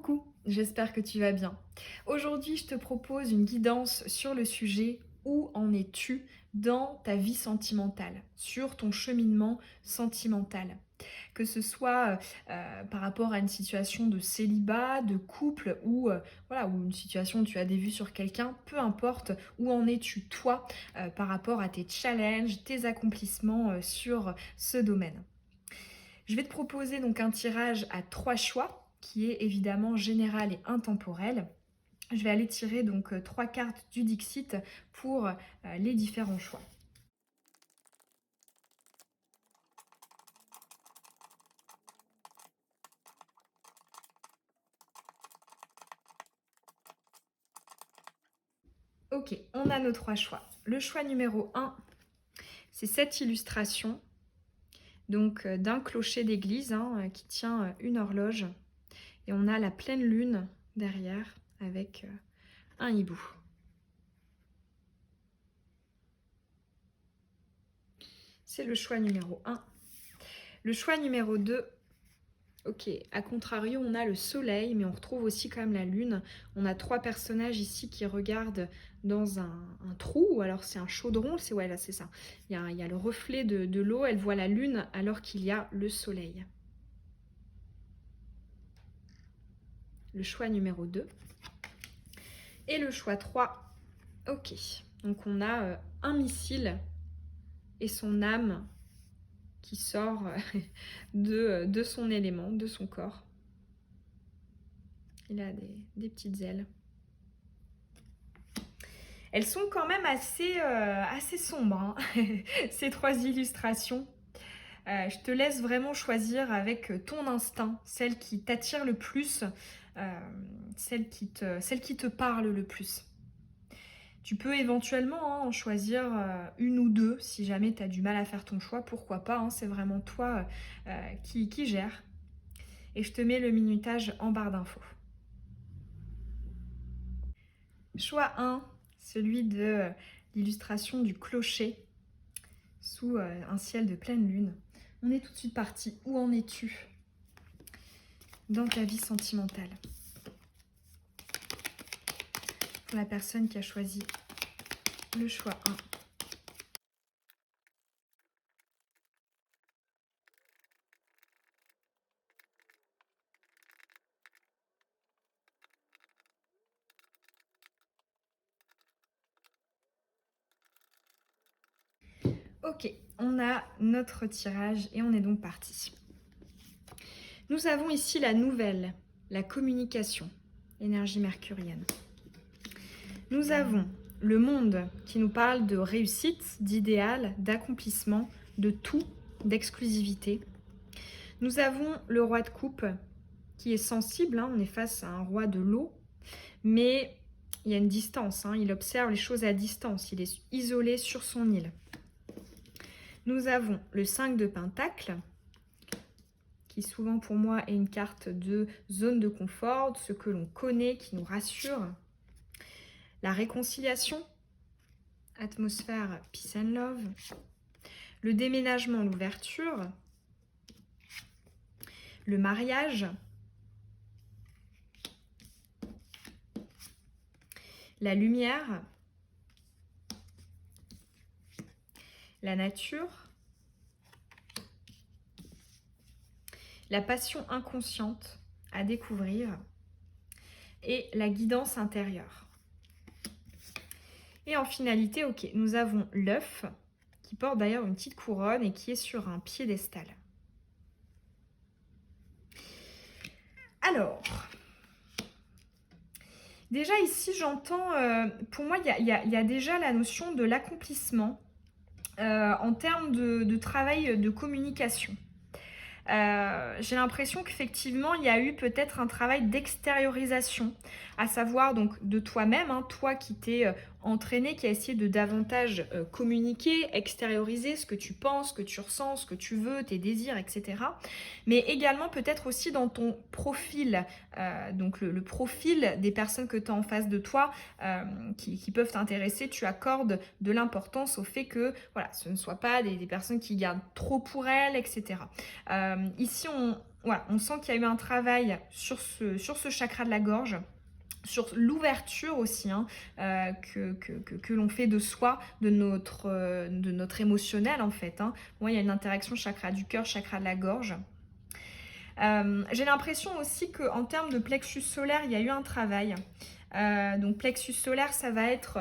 Coucou, j'espère que tu vas bien. Aujourd'hui, je te propose une guidance sur le sujet où en es-tu dans ta vie sentimentale, sur ton cheminement sentimental. Que ce soit par rapport à une situation de célibat, de couple ou voilà, ou une situation où tu as des vues sur quelqu'un, peu importe où en es-tu toi par rapport à tes challenges, tes accomplissements sur ce domaine. Je vais te proposer donc un tirage à 3 choix qui est évidemment général et intemporel. Je vais aller tirer donc 3 cartes du Dixit pour les différents choix. Ok, on a nos 3 choix. Le choix numéro 1, c'est cette illustration donc d'un clocher d'église qui tient une horloge. Et on a la pleine lune derrière avec un hibou. C'est le choix numéro 1. Le choix numéro 2, ok, à contrario, on a le soleil, mais on retrouve aussi quand même la lune. On a 3 personnages ici qui regardent dans un trou, ou alors c'est un chaudron, c'est ouais, là c'est ça. Il y a le reflet de l'eau, elle voit la lune alors qu'il y a le soleil. Le choix numéro 2. Et le choix 3, ok. Donc on a un missile et son âme qui sort de son élément, de son corps. Il a des petites ailes. Elles sont quand même assez sombres, hein, ces 3 illustrations. Je te laisse vraiment choisir avec ton instinct, celle qui t'attire le plus, celle qui te parle le plus. Tu peux éventuellement en choisir une ou 2 si jamais tu as du mal à faire ton choix, pourquoi pas, hein, c'est vraiment toi qui gère. Et je te mets le minutage en barre d'infos. Choix 1, celui de l'illustration du clocher sous un ciel de pleine lune. On est tout de suite parti. Où en es-tu dans ta vie sentimentale? Pour la personne qui a choisi le choix 1. Ok, on a notre tirage et on est donc parti. Nous avons ici la nouvelle, la communication, énergie mercurienne. Nous avons le monde qui nous parle de réussite, d'idéal, d'accomplissement, de tout, d'exclusivité. Nous avons le roi de coupe qui est sensible, on est face à un roi de l'eau, mais il y a une distance, il observe les choses à distance, il est isolé sur son île. Nous avons le 5 de Pentacle, qui souvent pour moi est une carte de zone de confort, de ce que l'on connaît, qui nous rassure. La réconciliation, atmosphère peace and love. Le déménagement, l'ouverture. Le mariage. La lumière. La nature. La passion inconsciente à découvrir. Et la guidance intérieure. Et en finalité, ok, nous avons l'œuf, qui porte d'ailleurs une petite couronne et qui est sur un piédestal. Alors, déjà ici, j'entends, pour moi, il y a déjà la notion de l'accomplissement en termes de travail de communication. J'ai l'impression qu'effectivement, il y a eu peut-être un travail d'extériorisation, à savoir donc de toi-même, toi qui t'es entraîné, qui a essayé de davantage communiquer, extérioriser ce que tu penses, ce que tu ressens, ce que tu veux, tes désirs, etc. Mais également peut-être aussi dans ton profil, donc le profil des personnes que tu as en face de toi qui peuvent t'intéresser, tu accordes de l'importance au fait que voilà, ce ne soit pas des personnes qui gardent trop pour elles, etc. Ici, voilà, on sent qu'il y a eu un travail sur ce chakra de la gorge, sur l'ouverture aussi, hein, que l'on fait de soi, de notre émotionnel en fait. Hein. Moi, il y a une interaction chakra du cœur, chakra de la gorge. J'ai l'impression aussi qu'en termes de plexus solaire, il y a eu un travail. Donc plexus solaire, ça va être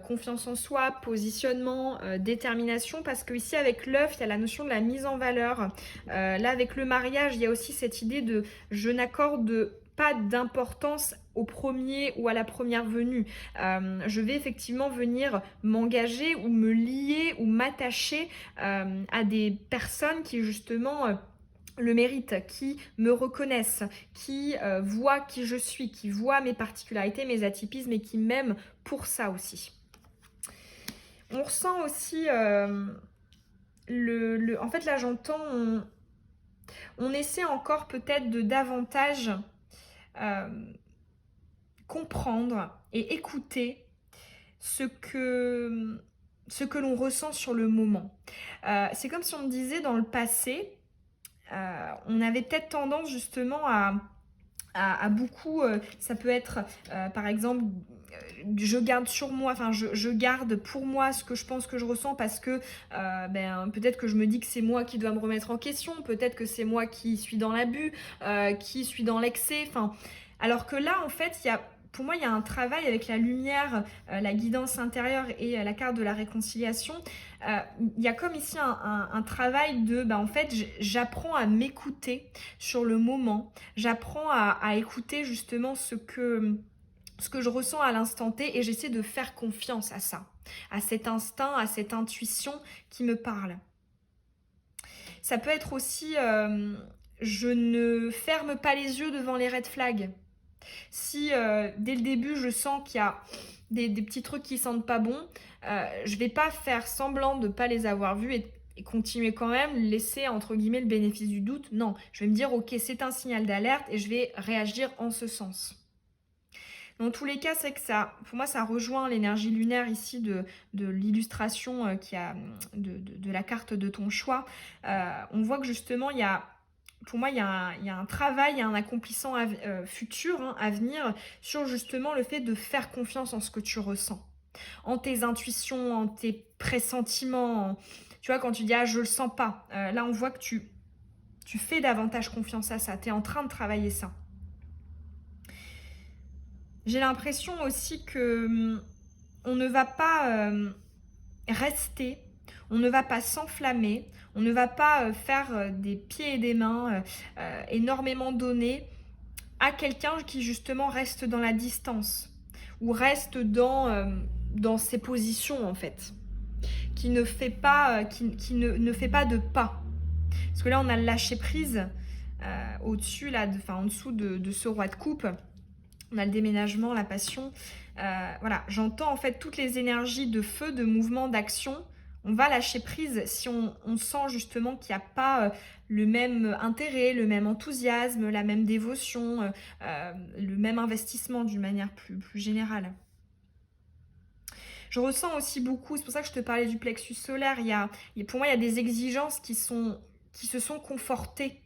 confiance en soi, positionnement, détermination, parce que ici avec l'œuf, il y a la notion de la mise en valeur. Là avec le mariage, il y a aussi cette idée de je n'accorde pas d'importance au premier ou à la première venue. Je vais effectivement venir m'engager ou me lier ou m'attacher à des personnes qui justement le mérite, qui me reconnaissent, qui voient qui je suis, qui voient mes particularités, mes atypismes et qui m'aiment pour ça aussi. On ressent aussi, en fait là j'entends, on essaie encore peut-être de davantage comprendre et écouter ce que l'on ressent sur le moment. C'est comme si on me disait dans le passé, on avait peut-être tendance justement à beaucoup, ça peut être par exemple, je garde sur moi, enfin je garde pour moi ce que je pense que je ressens parce que peut-être que je me dis que c'est moi qui dois me remettre en question, peut-être que c'est moi qui suis dans l'abus, qui suis dans l'excès, enfin, alors que là en fait pour moi, il y a un travail avec la lumière, la guidance intérieure et la carte de la réconciliation. Il y a comme ici un travail de, en fait, j'apprends à m'écouter sur le moment. J'apprends à écouter justement ce que je ressens à l'instant T et j'essaie de faire confiance à ça, à cet instinct, à cette intuition qui me parle. Ça peut être aussi, je ne ferme pas les yeux devant les red flags. Si dès le début je sens qu'il y a des petits trucs qui sentent pas bon, je vais pas faire semblant de pas les avoir vus et continuer quand même, laisser entre guillemets le bénéfice du doute. Non, je vais me dire ok, c'est un signal d'alerte et je vais réagir en ce sens. Dans tous les cas, c'est que ça, pour moi, ça rejoint l'énergie lunaire ici de l'illustration de la carte de ton choix. On voit que justement, pour moi, il y a un travail, il y a un accomplissement futur, hein, à venir sur justement le fait de faire confiance en ce que tu ressens, en tes intuitions, en tes pressentiments. Tu vois, quand tu dis « Ah, je le sens pas », là, on voit que tu fais davantage confiance à ça, tu es en train de travailler ça. J'ai l'impression aussi que on ne va pas rester, on ne va pas s'enflammer, on ne va pas faire des pieds et des mains énormément donnés à quelqu'un qui justement reste dans la distance ou reste dans ses positions en fait, qui ne fait pas, ne fait pas de pas. Parce que là on a le lâcher prise au-dessus, en dessous de ce roi de coupe. On a le déménagement, la passion. Voilà, j'entends en fait toutes les énergies de feu, de mouvement, d'action. On va lâcher prise si on sent justement qu'il n'y a pas le même intérêt, le même enthousiasme, la même dévotion, le même investissement d'une manière plus générale. Je ressens aussi beaucoup, c'est pour ça que je te parlais du plexus solaire, pour moi il y a des exigences qui se sont confortées,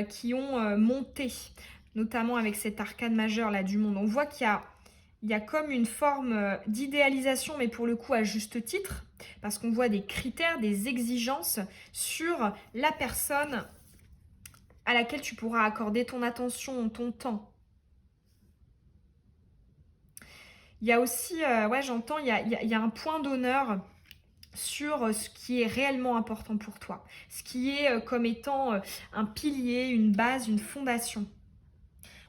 qui ont monté, notamment avec cet arcane majeur là du monde. On voit qu'il y a comme une forme d'idéalisation, mais pour le coup à juste titre, parce qu'on voit des critères, des exigences sur la personne à laquelle tu pourras accorder ton attention, ton temps. Il y a aussi, j'entends, il y a un point d'honneur sur ce qui est réellement important pour toi, ce qui est comme étant un pilier, une base, une fondation.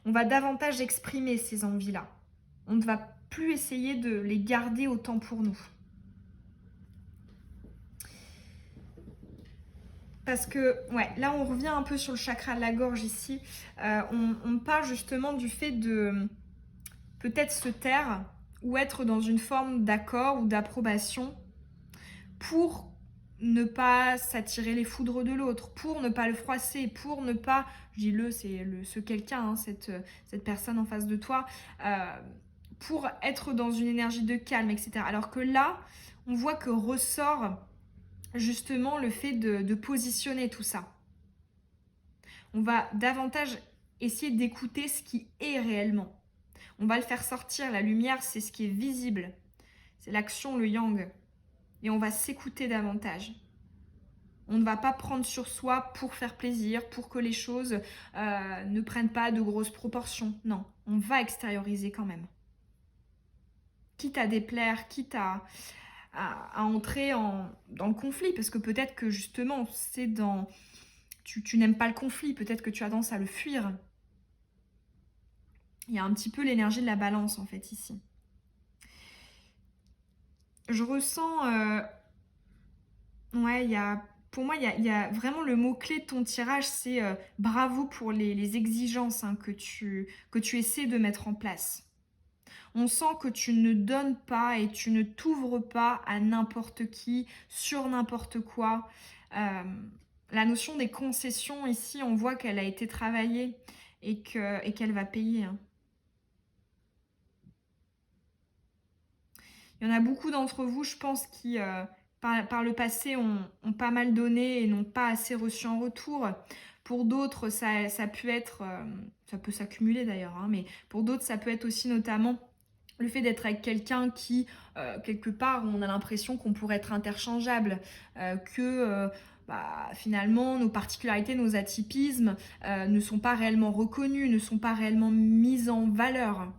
On va davantage exprimer ces envies-là. On ne va plus essayer de les garder autant pour nous. Parce que, là on revient un peu sur le chakra de la gorge ici. On parle justement du fait de peut-être se taire ou être dans une forme d'accord ou d'approbation pour ne pas s'attirer les foudres de l'autre, pour ne pas le froisser, pour ne pas, je dis c'est ce quelqu'un, hein, cette personne en face de toi, pour être dans une énergie de calme, etc. Alors que là, on voit que ressort justement le fait de positionner tout ça. On va davantage essayer d'écouter ce qui est réellement. On va le faire sortir. La lumière, c'est ce qui est visible. C'est l'action, le yang. Et on va s'écouter davantage. On ne va pas prendre sur soi pour faire plaisir, pour que les choses ne prennent pas de grosses proportions. Non, on va extérioriser quand même. Quitte à déplaire, quitte à entrer dans le conflit, parce que peut-être que justement, tu n'aimes pas le conflit, peut-être que tu as tendance à le fuir. Il y a un petit peu l'énergie de la balance en fait ici. Je ressens... pour moi, il y a vraiment le mot-clé de ton tirage, c'est bravo pour les exigences que tu essaies de mettre en place. On sent que tu ne donnes pas et tu ne t'ouvres pas à n'importe qui, sur n'importe quoi. La notion des concessions, ici, on voit qu'elle a été travaillée et qu'elle va payer. Hein. Il y en a beaucoup d'entre vous, je pense, qui, par le passé, ont pas mal donné et n'ont pas assez reçu en retour. Pour d'autres, ça peut être... ça peut s'accumuler d'ailleurs, hein, mais pour d'autres, ça peut être aussi notamment le fait d'être avec quelqu'un qui, quelque part, on a l'impression qu'on pourrait être interchangeable, que finalement, nos particularités, nos atypismes ne sont pas réellement reconnus, ne sont pas réellement mis en valeur.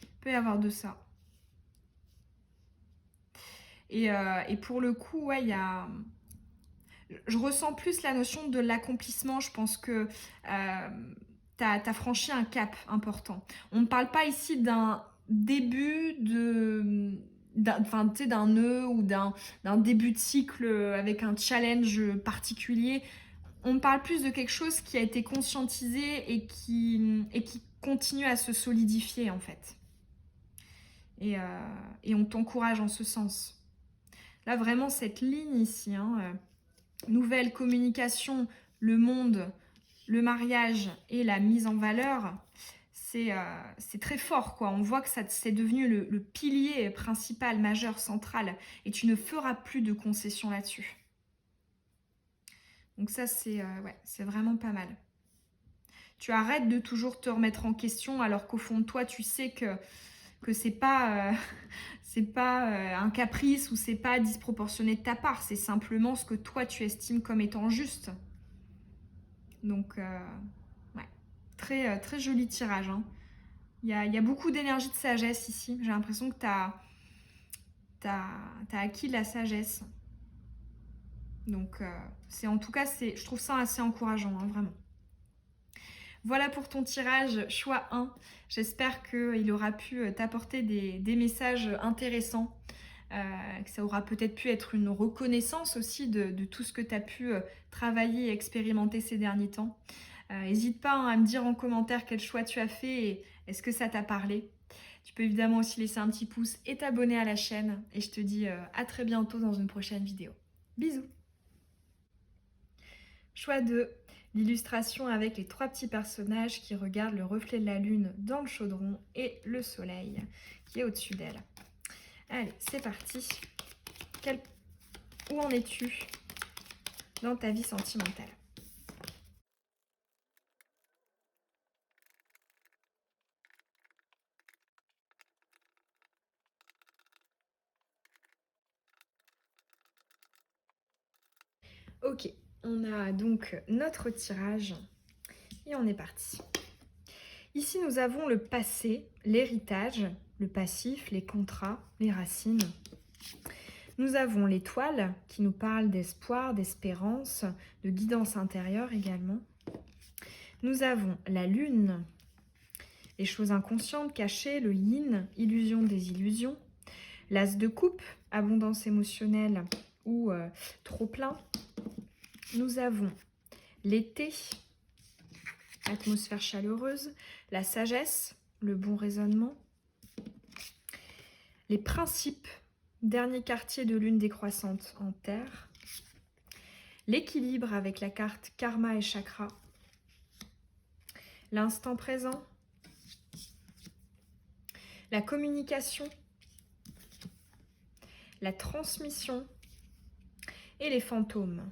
Il peut y avoir de ça. Et pour le coup, ouais, je ressens plus la notion de l'accomplissement. Je pense que t'as franchi un cap important. On ne parle pas ici d'un début d'un nœud ou d'un début de cycle avec un challenge particulier. On parle plus de quelque chose qui a été conscientisé et qui continue à se solidifier en fait. Et on t'encourage en ce sens. Là, vraiment, cette ligne ici, nouvelle communication, le monde, le mariage et la mise en valeur, c'est très fort, quoi. On voit que c'est devenu le pilier principal, majeur, central, et tu ne feras plus de concessions là-dessus. Donc ça, c'est vraiment pas mal. Tu arrêtes de toujours te remettre en question, alors qu'au fond de toi, tu sais que c'est pas... c'est pas un caprice ou c'est pas disproportionné de ta part, c'est simplement ce que toi tu estimes comme étant juste. Donc, ouais, très, très joli tirage. Hein. Il y a beaucoup d'énergie de sagesse ici. J'ai l'impression que t'as acquis de la sagesse. Donc, en tout cas, je trouve ça assez encourageant, hein, vraiment. Voilà pour ton tirage choix 1. J'espère qu'il aura pu t'apporter des messages intéressants. Que ça aura peut-être pu être une reconnaissance aussi de tout ce que tu as pu travailler et expérimenter ces derniers temps. N'hésite pas à me dire en commentaire quel choix tu as fait et est-ce que ça t'a parlé. Tu peux évidemment aussi laisser un petit pouce et t'abonner à la chaîne. Et je te dis à très bientôt dans une prochaine vidéo. Bisous. Choix 2. L'illustration avec les 3 petits personnages qui regardent le reflet de la lune dans le chaudron et le soleil qui est au-dessus d'elle. Allez, c'est parti. Où en es-tu dans ta vie sentimentale? Ok, on a donc notre tirage et on est parti. Ici, nous avons le passé, l'héritage, le passif, les contrats, les racines. Nous avons l'étoile qui nous parle d'espoir, d'espérance, de guidance intérieure également. Nous avons la lune, les choses inconscientes, cachées, le yin, illusion des illusions. L'as de coupe, abondance émotionnelle ou trop plein. Nous avons l'été, atmosphère chaleureuse, la sagesse, le bon raisonnement. Les principes, dernier quartier de lune décroissante en terre. L'équilibre avec la carte karma et chakra. L'instant présent. La communication. La transmission. Et les fantômes.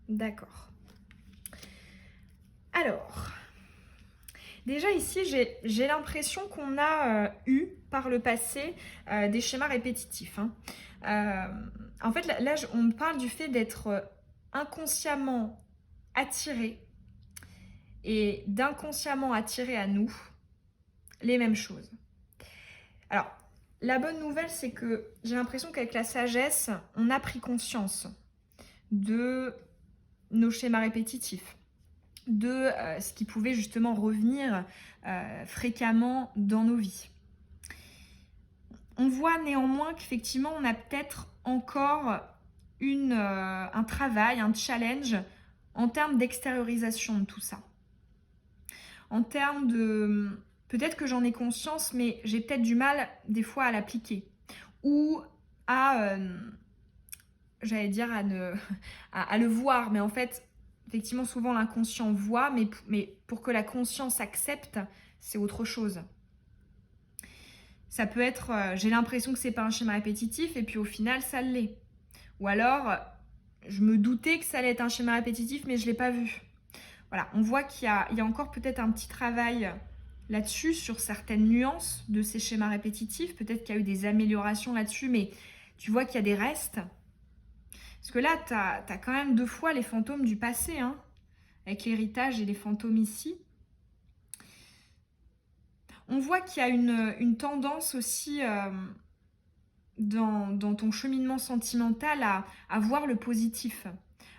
D'accord. Alors, déjà ici, j'ai l'impression qu'on a eu par le passé des schémas répétitifs, hein. En fait, là, on parle du fait d'être inconsciemment attiré et d'inconsciemment attiré à nous les mêmes choses. Alors, la bonne nouvelle, c'est que j'ai l'impression qu'avec la sagesse, on a pris conscience de nos schémas répétitifs, de ce qui pouvait justement revenir fréquemment dans nos vies. On voit néanmoins qu'effectivement, on a peut-être encore un travail, un challenge en termes d'extériorisation de tout ça. En termes de... Peut-être que j'en ai conscience, mais j'ai peut-être du mal des fois à l'appliquer. Ou à, j'allais dire, à le voir. Mais en fait, effectivement, souvent l'inconscient voit, mais pour que la conscience accepte, c'est autre chose. Ça peut être, j'ai l'impression que c'est pas un schéma répétitif, et puis au final, ça l'est. Ou alors, je me doutais que ça allait être un schéma répétitif, mais je l'ai pas vu. Voilà, on voit qu'il y a encore peut-être un petit travail là-dessus, sur certaines nuances de ces schémas répétitifs. Peut-être qu'il y a eu des améliorations là-dessus, mais tu vois qu'il y a des restes. Parce que là, tu as quand même 2 fois les fantômes du passé, hein, avec l'héritage et les fantômes ici. On voit qu'il y a une tendance aussi dans ton cheminement sentimental à voir le positif,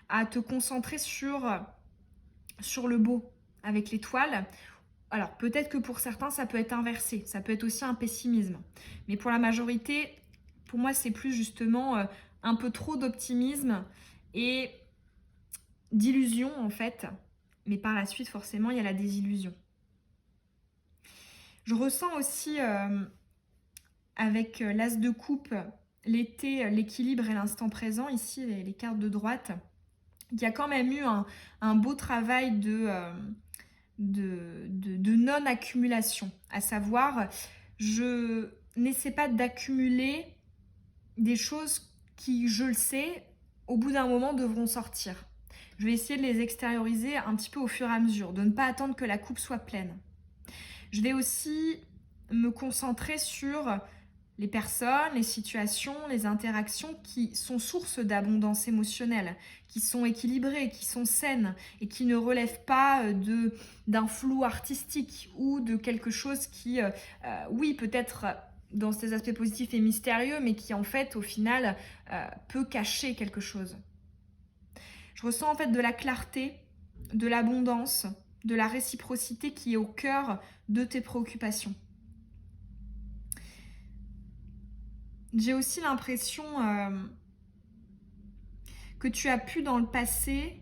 à te concentrer sur le beau avec l'étoile. Alors peut-être que pour certains ça peut être inversé, ça peut être aussi un pessimisme. Mais pour la majorité, pour moi c'est plus justement un peu trop d'optimisme et d'illusion en fait. Mais par la suite forcément il y a la désillusion. Je ressens aussi avec l'as de coupe, l'été, l'équilibre et l'instant présent, ici les cartes de droite, il y a quand même eu un beau travail de non-accumulation. À savoir, je n'essaie pas d'accumuler des choses qui, je le sais, au bout d'un moment devront sortir. Je vais essayer de les extérioriser un petit peu au fur et à mesure, de ne pas attendre que la coupe soit pleine. Je vais aussi me concentrer sur les personnes, les situations, les interactions qui sont source d'abondance émotionnelle, qui sont équilibrées, qui sont saines et qui ne relèvent pas d'un flou artistique ou de quelque chose qui, oui, peut-être dans ses aspects positifs est mystérieux, mais qui en fait, au final, peut cacher quelque chose. Je ressens en fait de la clarté, de l'abondance, de la réciprocité qui est au cœur de tes préoccupations. J'ai aussi l'impression que tu as pu dans le passé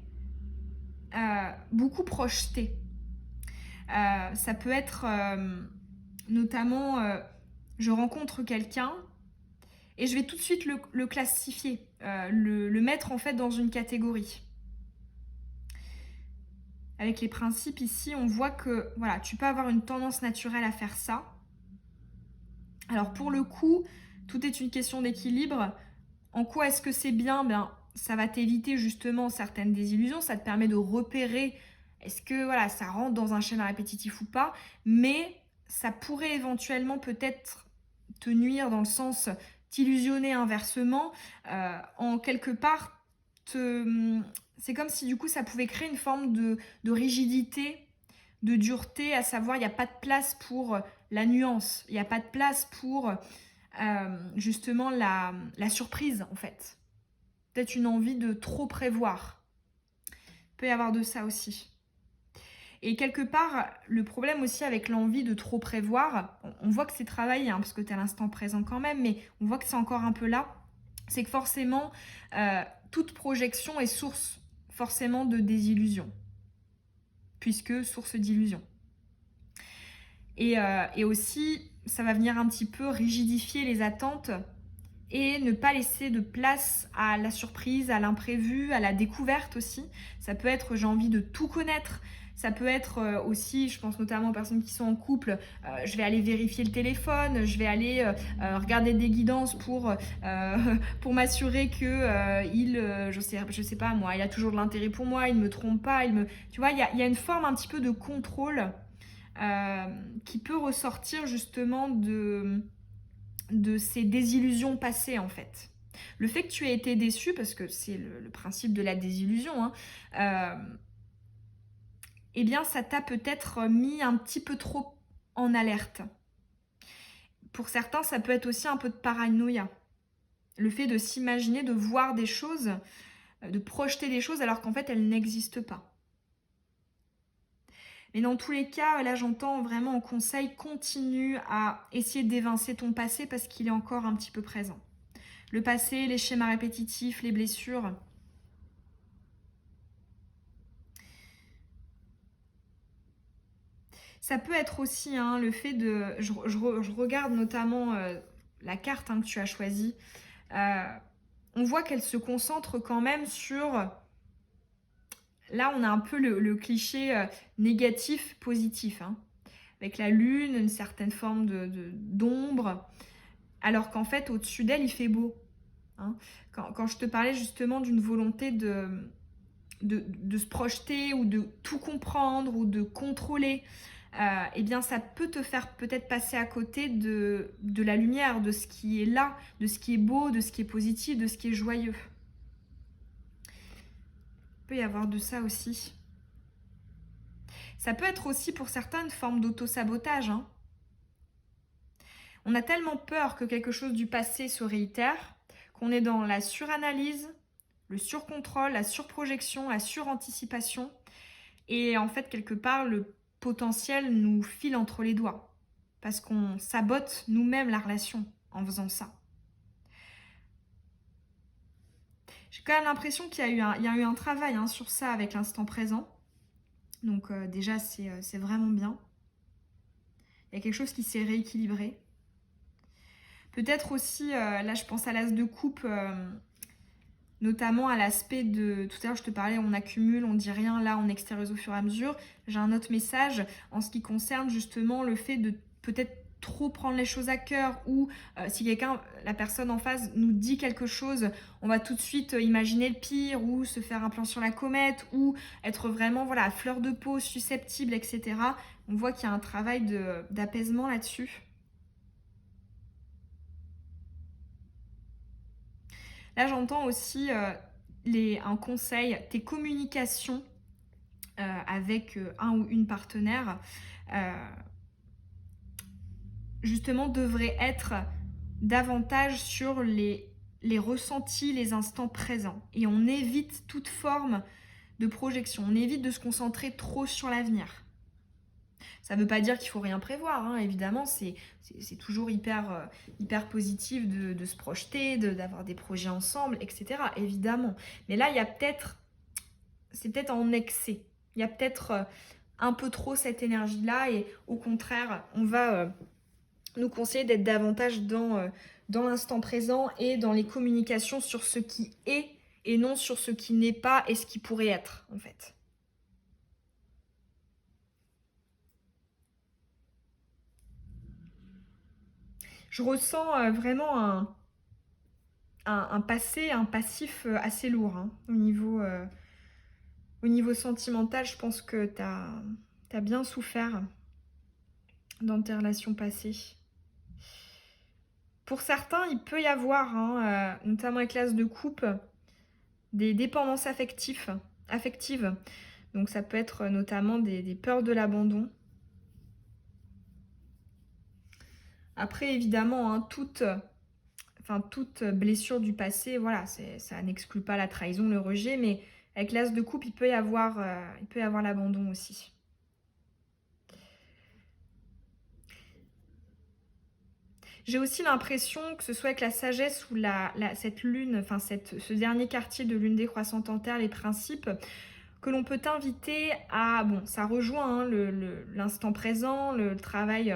beaucoup projeter. Ça peut être notamment, je rencontre quelqu'un et je vais tout de suite le classifier, le mettre en fait dans une catégorie. Avec les principes ici, on voit que voilà, tu peux avoir une tendance naturelle à faire ça. Alors pour le coup, tout est une question d'équilibre. En quoi est-ce que c'est bien? Ben, ça va t'éviter justement certaines désillusions, ça te permet de repérer est-ce que voilà, ça rentre dans un schéma répétitif ou pas, mais ça pourrait éventuellement peut-être te nuire dans le sens t'illusionner inversement, en quelque part, c'est comme si du coup ça pouvait créer une forme de rigidité, de dureté, à savoir il n'y a pas de place pour la nuance, il n'y a pas de place pour justement la surprise en fait. Peut-être une envie de trop prévoir. Il peut y avoir de ça aussi. Et quelque part, le problème aussi avec l'envie de trop prévoir, on voit que c'est travaillé, hein, parce que tu es à l'instant présent quand même, mais on voit que c'est encore un peu là, c'est que forcément, toute projection est source forcément de désillusion, puisque source d'illusion. Et aussi, ça va venir un petit peu rigidifier les attentes et ne pas laisser de place à la surprise, à l'imprévu, à la découverte aussi. Ça peut être j'ai envie de tout connaître. Ça peut être aussi, je pense notamment aux personnes qui sont en couple, je vais aller vérifier le téléphone, je vais aller regarder des guidances pour m'assurer que je sais pas moi, il a toujours de l'intérêt pour moi, il me trompe pas, tu vois, il y a une forme un petit peu de contrôle qui peut ressortir justement de ces désillusions passées en fait. Le fait que tu aies été déçu, parce que c'est le principe de la désillusion, hein, eh bien ça t'a peut-être mis un petit peu trop en alerte. Pour certains, ça peut être aussi un peu de paranoïa. Le fait de s'imaginer, de voir des choses, de projeter des choses alors qu'en fait elles n'existent pas. Mais dans tous les cas, là j'entends vraiment en conseil, continue à essayer d'évincer ton passé parce qu'il est encore un petit peu présent. Le passé, les schémas répétitifs, les blessures. Ça peut être aussi le fait de... Je regarde notamment la carte que tu as choisie. On voit qu'elle se concentre quand même sur... Là, on a un peu le cliché négatif, positif. Avec la lune, une certaine forme d'ombre. Alors qu'en fait, au-dessus d'elle, il fait beau. Quand je te parlais justement d'une volonté de se projeter ou de tout comprendre ou de contrôler, eh bien ça peut te faire peut-être passer à côté de la lumière, de ce qui est là, de ce qui est beau, de ce qui est positif, de ce qui est joyeux. Il peut y avoir de ça aussi. Ça peut être aussi pour certains une forme d'auto-sabotage. On a tellement peur que quelque chose du passé se réitère qu'on est dans la suranalyse, le surcontrôle, la surprojection, la suranticipation. Et en fait, quelque part, le potentiel nous file entre les doigts. Parce qu'on sabote nous-mêmes la relation en faisant ça. J'ai quand même l'impression qu'il y a eu un travail sur ça avec l'instant présent. Donc déjà, c'est vraiment bien. Il y a quelque chose qui s'est rééquilibré. Peut-être aussi, là je pense à l'as de coupe, notamment à l'aspect de... Tout à l'heure je te parlais, on accumule, on dit rien, là on extériorise au fur et à mesure. J'ai un autre message en ce qui concerne justement le fait de peut-être trop prendre les choses à cœur ou si la personne en face nous dit quelque chose, on va tout de suite imaginer le pire ou se faire un plan sur la comète ou être vraiment à fleur de peau, susceptible, etc. On voit qu'il y a un travail d'apaisement là-dessus. Là, j'entends aussi un conseil, tes communications avec un ou une partenaire, justement, devraient être davantage sur les ressentis, les instants présents. Et on évite toute forme de projection. On évite de se concentrer trop sur l'avenir. Ça ne veut pas dire qu'il ne faut rien prévoir, évidemment, c'est toujours hyper positif de se projeter, d'avoir des projets ensemble, etc. Évidemment. Mais là, c'est peut-être en excès. Il y a peut-être un peu trop cette énergie-là et au contraire, on va nous conseiller d'être davantage dans l'instant présent et dans les communications sur ce qui est et non sur ce qui n'est pas et ce qui pourrait être, en fait. Je ressens vraiment un passé, un passif assez lourd au niveau sentimental. Je pense que t'as bien souffert dans tes relations passées. Pour certains, il peut y avoir, notamment avec l'as de coupe, des dépendances affectives. Donc ça peut être notamment des peurs de l'abandon. Après, évidemment, toute blessure du passé, voilà, ça n'exclut pas la trahison, le rejet, mais avec l'as de coupe, il peut y avoir l'abandon aussi. J'ai aussi l'impression que ce soit avec la sagesse ou cette lune, ce dernier quartier de lune décroissante en terre, les principes, que l'on peut t'inviter à... Bon, ça rejoint l'instant présent, le travail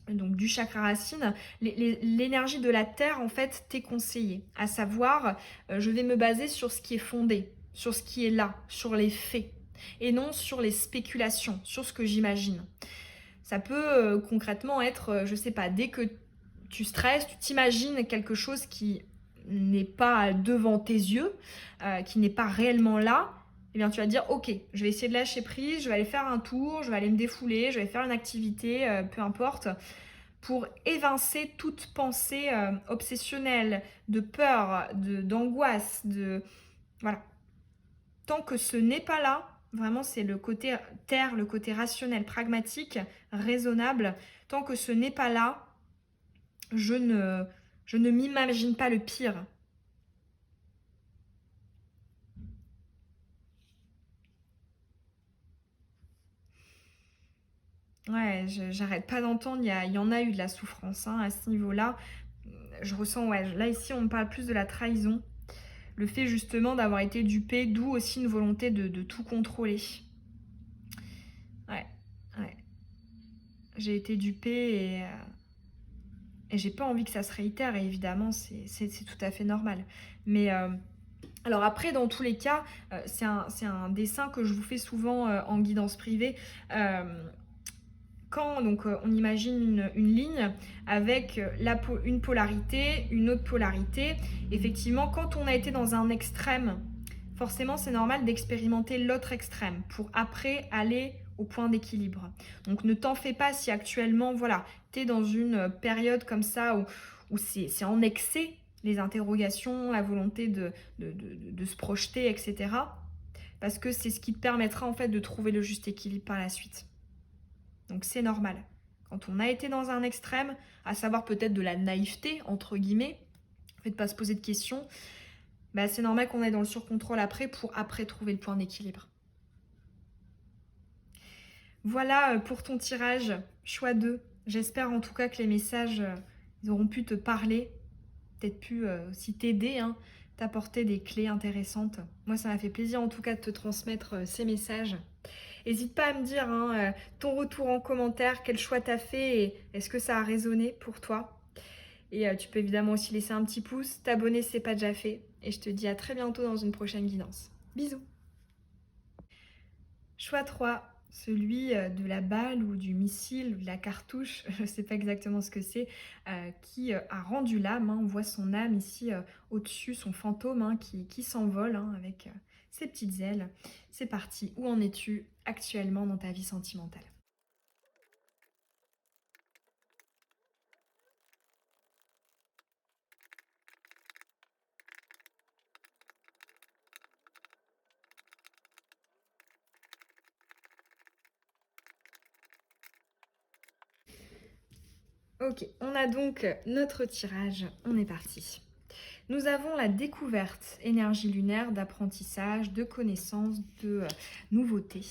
donc du chakra racine, l'énergie de la terre en fait t'est conseillée, à savoir je vais me baser sur ce qui est fondé, sur ce qui est là, sur les faits, et non sur les spéculations, sur ce que j'imagine. Ça peut concrètement être, je sais pas, dès que tu stresses, tu t'imagines quelque chose qui n'est pas devant tes yeux, qui n'est pas réellement là, eh bien tu vas dire ok, je vais essayer de lâcher prise, je vais aller faire un tour, je vais aller me défouler, je vais faire une activité, peu importe, pour évincer toute pensée obsessionnelle, de peur, d'angoisse, voilà. Tant que ce n'est pas là, vraiment c'est le côté terre, le côté rationnel, pragmatique, raisonnable, tant que ce n'est pas là, je ne m'imagine pas le pire. Ouais, j'arrête pas d'entendre, il y en a eu de la souffrance hein, à ce niveau-là. Je ressens, ouais, là ici on me parle plus de la trahison. Le fait justement d'avoir été dupé, d'où aussi une volonté de tout contrôler. Ouais, ouais. J'ai été dupée et j'ai pas envie que ça se réitère, et évidemment c'est tout à fait normal. Mais alors après, dans tous les cas, c'est un dessin que je vous fais souvent en guidance privée. Euh, Quand donc, on imagine une ligne avec une polarité, une autre polarité, effectivement, quand on a été dans un extrême, forcément, c'est normal d'expérimenter l'autre extrême pour après aller au point d'équilibre. Donc, ne t'en fais pas si actuellement, voilà, tu es dans une période comme ça où c'est en excès, les interrogations, la volonté de se projeter, etc. Parce que c'est ce qui te permettra en fait de trouver le juste équilibre par la suite. Donc c'est normal. Quand on a été dans un extrême, à savoir peut-être de la naïveté, entre guillemets, le fait de ne pas se poser de questions, bah c'est normal qu'on aille dans le surcontrôle après pour après trouver le point d'équilibre. Voilà pour ton tirage, choix 2. J'espère en tout cas que les messages ils auront pu te parler, peut-être pu aussi t'aider, hein, t'apporter des clés intéressantes. Moi ça m'a fait plaisir en tout cas de te transmettre ces messages. N'hésite pas à me dire ton retour en commentaire, quel choix t'as fait et est-ce que ça a résonné pour toi. Et tu peux évidemment aussi laisser un petit pouce, t'abonner si ce n'est pas déjà fait. Et je te dis à très bientôt dans une prochaine guidance. Bisous. Choix 3, celui de la balle ou du missile ou de la cartouche, je ne sais pas exactement ce que c'est, qui a rendu l'âme. Hein. On voit son âme ici au-dessus, son fantôme qui s'envole avec ses petites ailes. C'est parti, où en es-tu actuellement dans ta vie sentimentale? Ok, on a donc notre tirage, on est parti. Nous avons la découverte, énergie lunaire, d'apprentissage, de connaissances, de nouveautés.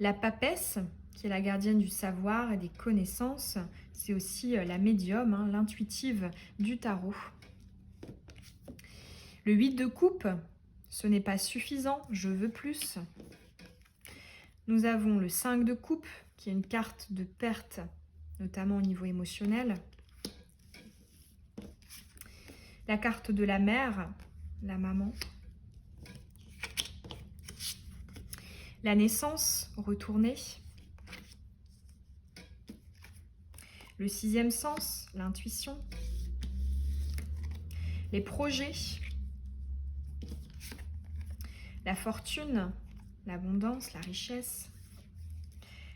La papesse, qui est la gardienne du savoir et des connaissances, c'est aussi la médium, hein, l'intuitive du tarot. Le 8 de coupe, ce n'est pas suffisant, je veux plus. Nous avons le 5 de coupe, qui est une carte de perte, notamment au niveau émotionnel. La carte de la mère, la maman. La naissance, retournée. Le 6e sens, l'intuition. Les projets. La fortune, l'abondance, la richesse.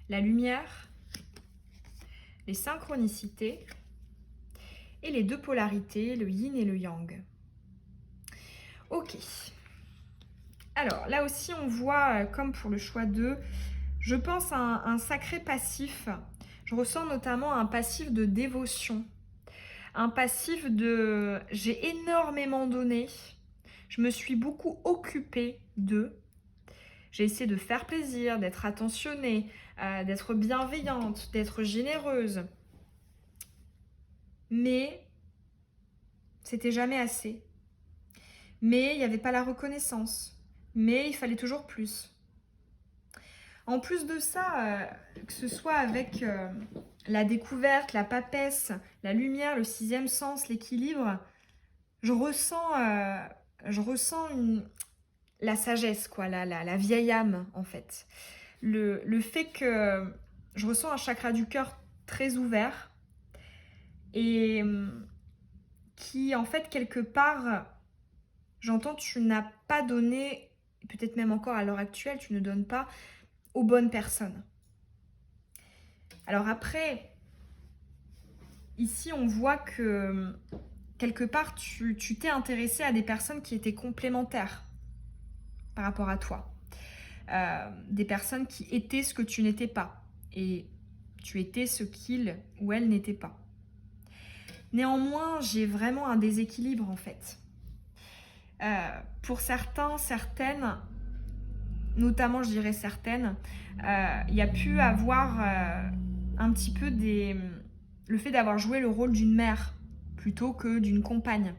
La lumière. Les synchronicités. Et les 2 polarités, le yin et le yang. Ok. Alors, là aussi, on voit, comme pour le choix 2, je pense à un sacré passif. Je ressens notamment un passif de dévotion. Un passif de « j'ai énormément donné, je me suis beaucoup occupée de, j'ai essayé de faire plaisir, d'être attentionnée, d'être bienveillante, d'être généreuse. Mais c'était jamais assez. Mais il n'y avait pas la reconnaissance. Mais il fallait toujours plus. » En plus de ça, que ce soit avec la découverte, la papesse, la lumière, le sixième sens, l'équilibre, je ressens la sagesse, quoi, la vieille âme, en fait. Le fait que je ressens un chakra du cœur très ouvert et qui, en fait, quelque part, j'entends, tu n'as pas donné, peut-être même encore à l'heure actuelle, tu ne donnes pas aux bonnes personnes. Alors après, ici, on voit que quelque part, tu t'es intéressé à des personnes qui étaient complémentaires par rapport à toi. Des personnes qui étaient ce que tu n'étais pas. Et tu étais ce qu'il ou elle n'était pas. Néanmoins, j'ai vraiment un déséquilibre en fait. Pour certains, certaines, notamment je dirais certaines, il y a pu avoir un petit peu le fait d'avoir joué le rôle d'une mère plutôt que d'une compagne.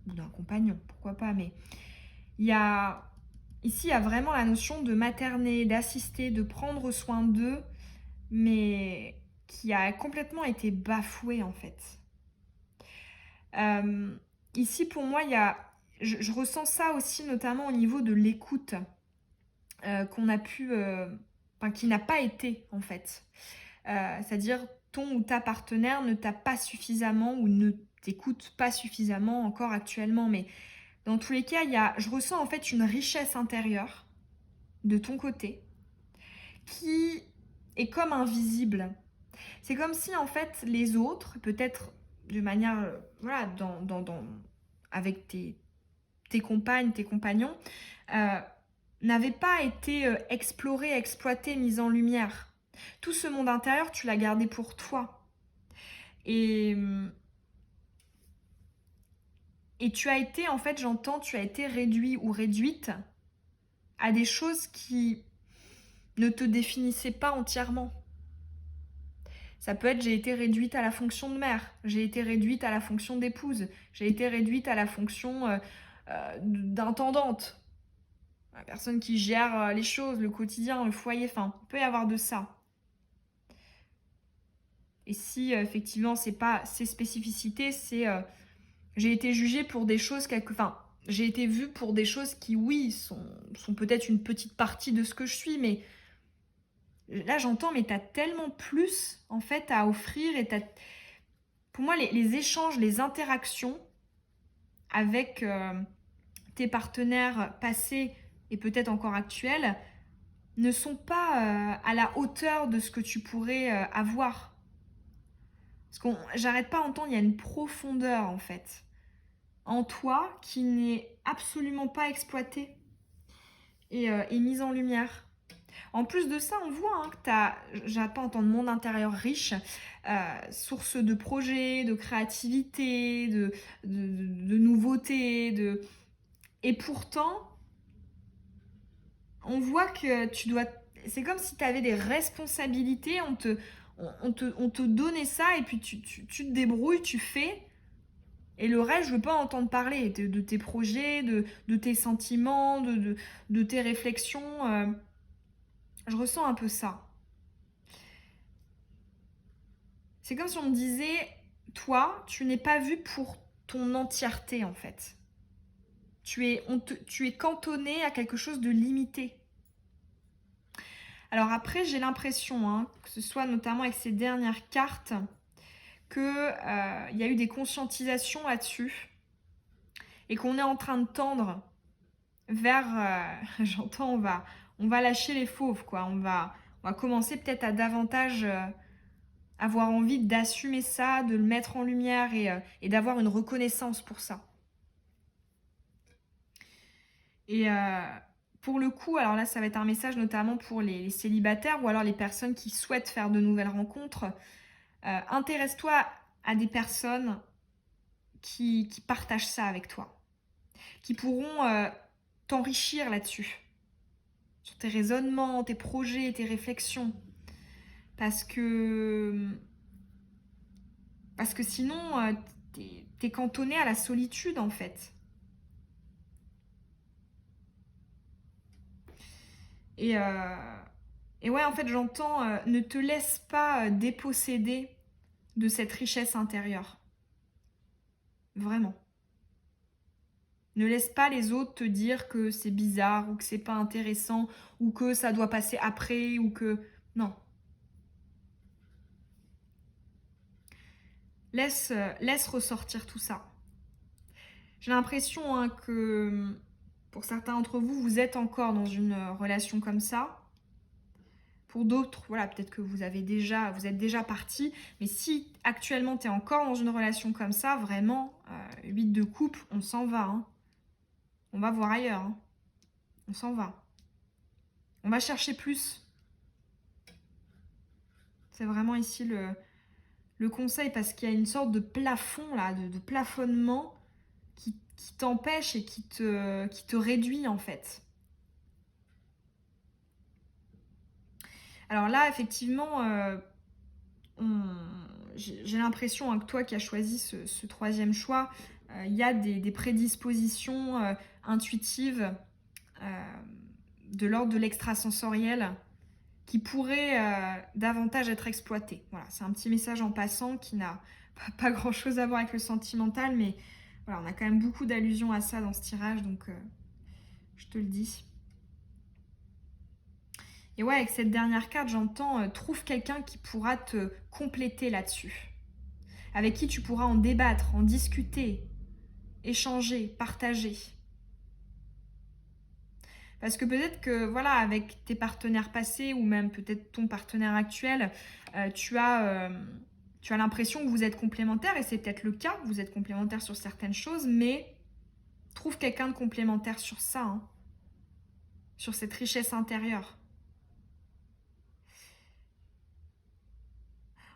Ou d'un compagnon, pourquoi pas, mais ici, il y a vraiment la notion de materner, d'assister, de prendre soin d'eux, mais qui a complètement été bafouée en fait. Ici, pour moi, je ressens ça aussi notamment au niveau de l'écoute qu'on a pu, enfin, qui n'a pas été en fait. C'est-à-dire ton ou ta partenaire ne t'a pas suffisamment ou ne t'écoute pas suffisamment encore actuellement, mais dans tous les cas, je ressens en fait une richesse intérieure de ton côté qui est comme invisible. C'est comme si en fait les autres, peut-être de manière, voilà, avec tes compagnes, tes compagnons, n'avaient pas été explorés, exploités, mis en lumière. Tout ce monde intérieur, tu l'as gardé pour toi. Et tu as été, en fait, j'entends, tu as été réduit ou réduite à des choses qui ne te définissaient pas entièrement. Ça peut être j'ai été réduite à la fonction de mère, j'ai été réduite à la fonction d'épouse, j'ai été réduite à la fonction d'intendante, la personne qui gère les choses, le quotidien, le foyer, enfin, il peut y avoir de ça. Et si effectivement c'est pas ces spécificités, c'est j'ai été jugée pour des choses enfin j'ai été vue pour des choses qui oui sont peut-être une petite partie de ce que je suis, mais là j'entends mais t'as tellement plus en fait à offrir et pour moi les échanges, les interactions avec tes partenaires passés et peut-être encore actuels ne sont pas à la hauteur de ce que tu pourrais avoir. Parce que j'arrête pas d'entendre, il y a une profondeur en fait en toi qui n'est absolument pas exploitée et mise en lumière. En plus de ça, on voit que j'arrête pas d'entendre monde intérieur riche, source de projets, de créativité, de nouveautés, et pourtant, on voit que tu dois. C'est comme si tu avais des responsabilités, on te donnait ça et puis tu te débrouilles, tu fais. Et le reste, je veux pas entendre parler de tes projets, de tes sentiments, de tes réflexions. Je ressens un peu ça. C'est comme si on me disait, toi, tu n'es pas vu pour ton entièreté en fait. Tu es cantonné à quelque chose de limité. Alors après, j'ai l'impression, que ce soit notamment avec ces dernières cartes, qu'il y a eu des conscientisations là-dessus et qu'on est en train de tendre vers, j'entends, on va lâcher les fauves, quoi. On va commencer peut-être à davantage avoir envie d'assumer ça, de le mettre en lumière et d'avoir une reconnaissance pour ça. Et pour le coup, alors là, ça va être un message notamment pour les célibataires ou alors les personnes qui souhaitent faire de nouvelles rencontres. Intéresse-toi à des personnes qui partagent ça avec toi, qui pourront t'enrichir là-dessus, sur tes raisonnements, tes projets, tes réflexions. Parce que sinon, t'es cantonné à la solitude en fait. Et ouais, en fait, j'entends, ne te laisse pas déposséder de cette richesse intérieure. Vraiment. Ne laisse pas les autres te dire que c'est bizarre ou que c'est pas intéressant ou que ça doit passer après ou que... Non. Laisse ressortir tout ça. J'ai l'impression hein, que pour certains d'entre vous, vous êtes encore dans une relation comme ça. Pour d'autres, voilà, peut-être que vous êtes déjà parti. Mais si actuellement tu es encore dans une relation comme ça, vraiment, 8 de coupe, on s'en va. Hein. On va voir ailleurs. Hein. On s'en va. On va chercher plus. C'est vraiment ici le conseil parce qu'il y a une sorte de plafond, là, de plafonnement qui t'empêche et qui te réduit en fait. Alors là, effectivement, j'ai l'impression hein, que toi qui as choisi ce troisième choix, il y a des prédispositions intuitives de l'ordre de l'extrasensoriel qui pourraient davantage être exploitées. Voilà, c'est un petit message en passant qui n'a pas grand-chose à voir avec le sentimental, mais voilà, on a quand même beaucoup d'allusions à ça dans ce tirage, donc je te le dis. Et ouais, avec cette dernière carte, j'entends trouve quelqu'un qui pourra te compléter là-dessus. Avec qui tu pourras en débattre, en discuter, échanger, partager. Parce que peut-être que, voilà, avec tes partenaires passés ou même peut-être ton partenaire actuel, tu as l'impression que vous êtes complémentaires et c'est peut-être le cas, vous êtes complémentaires sur certaines choses, mais trouve quelqu'un de complémentaire sur ça, hein, sur cette richesse intérieure.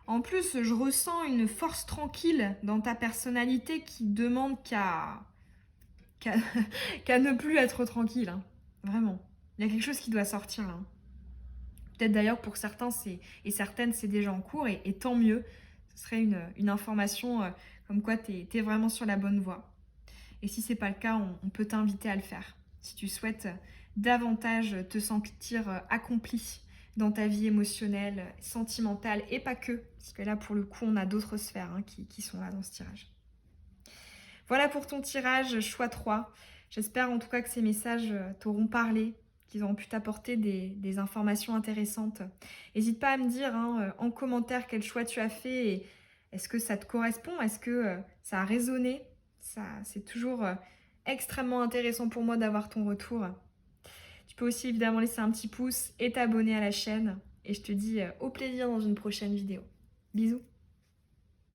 En plus, je ressens une force tranquille dans ta personnalité qui demande qu'à ne plus être tranquille. Hein. Vraiment. Il y a quelque chose qui doit sortir là. Peut-être d'ailleurs pour certains et certaines, c'est déjà en cours et tant mieux. Ce serait une information comme quoi tu es vraiment sur la bonne voie. Et si ce n'est pas le cas, on peut t'inviter à le faire. Si tu souhaites davantage te sentir accompli dans ta vie émotionnelle, sentimentale et pas que. Parce que là, pour le coup, on a d'autres sphères hein, qui sont là dans ce tirage. Voilà pour ton tirage, choix 3. J'espère en tout cas que ces messages t'auront parlé, qu'ils auront pu t'apporter des informations intéressantes. N'hésite pas à me dire hein, en commentaire quel choix tu as fait et est-ce que ça te correspond, est-ce que ça a résonné. C'est toujours extrêmement intéressant pour moi d'avoir ton retour. Tu peux aussi évidemment laisser un petit pouce et t'abonner à la chaîne. Et je te dis au plaisir dans une prochaine vidéo. Bisous.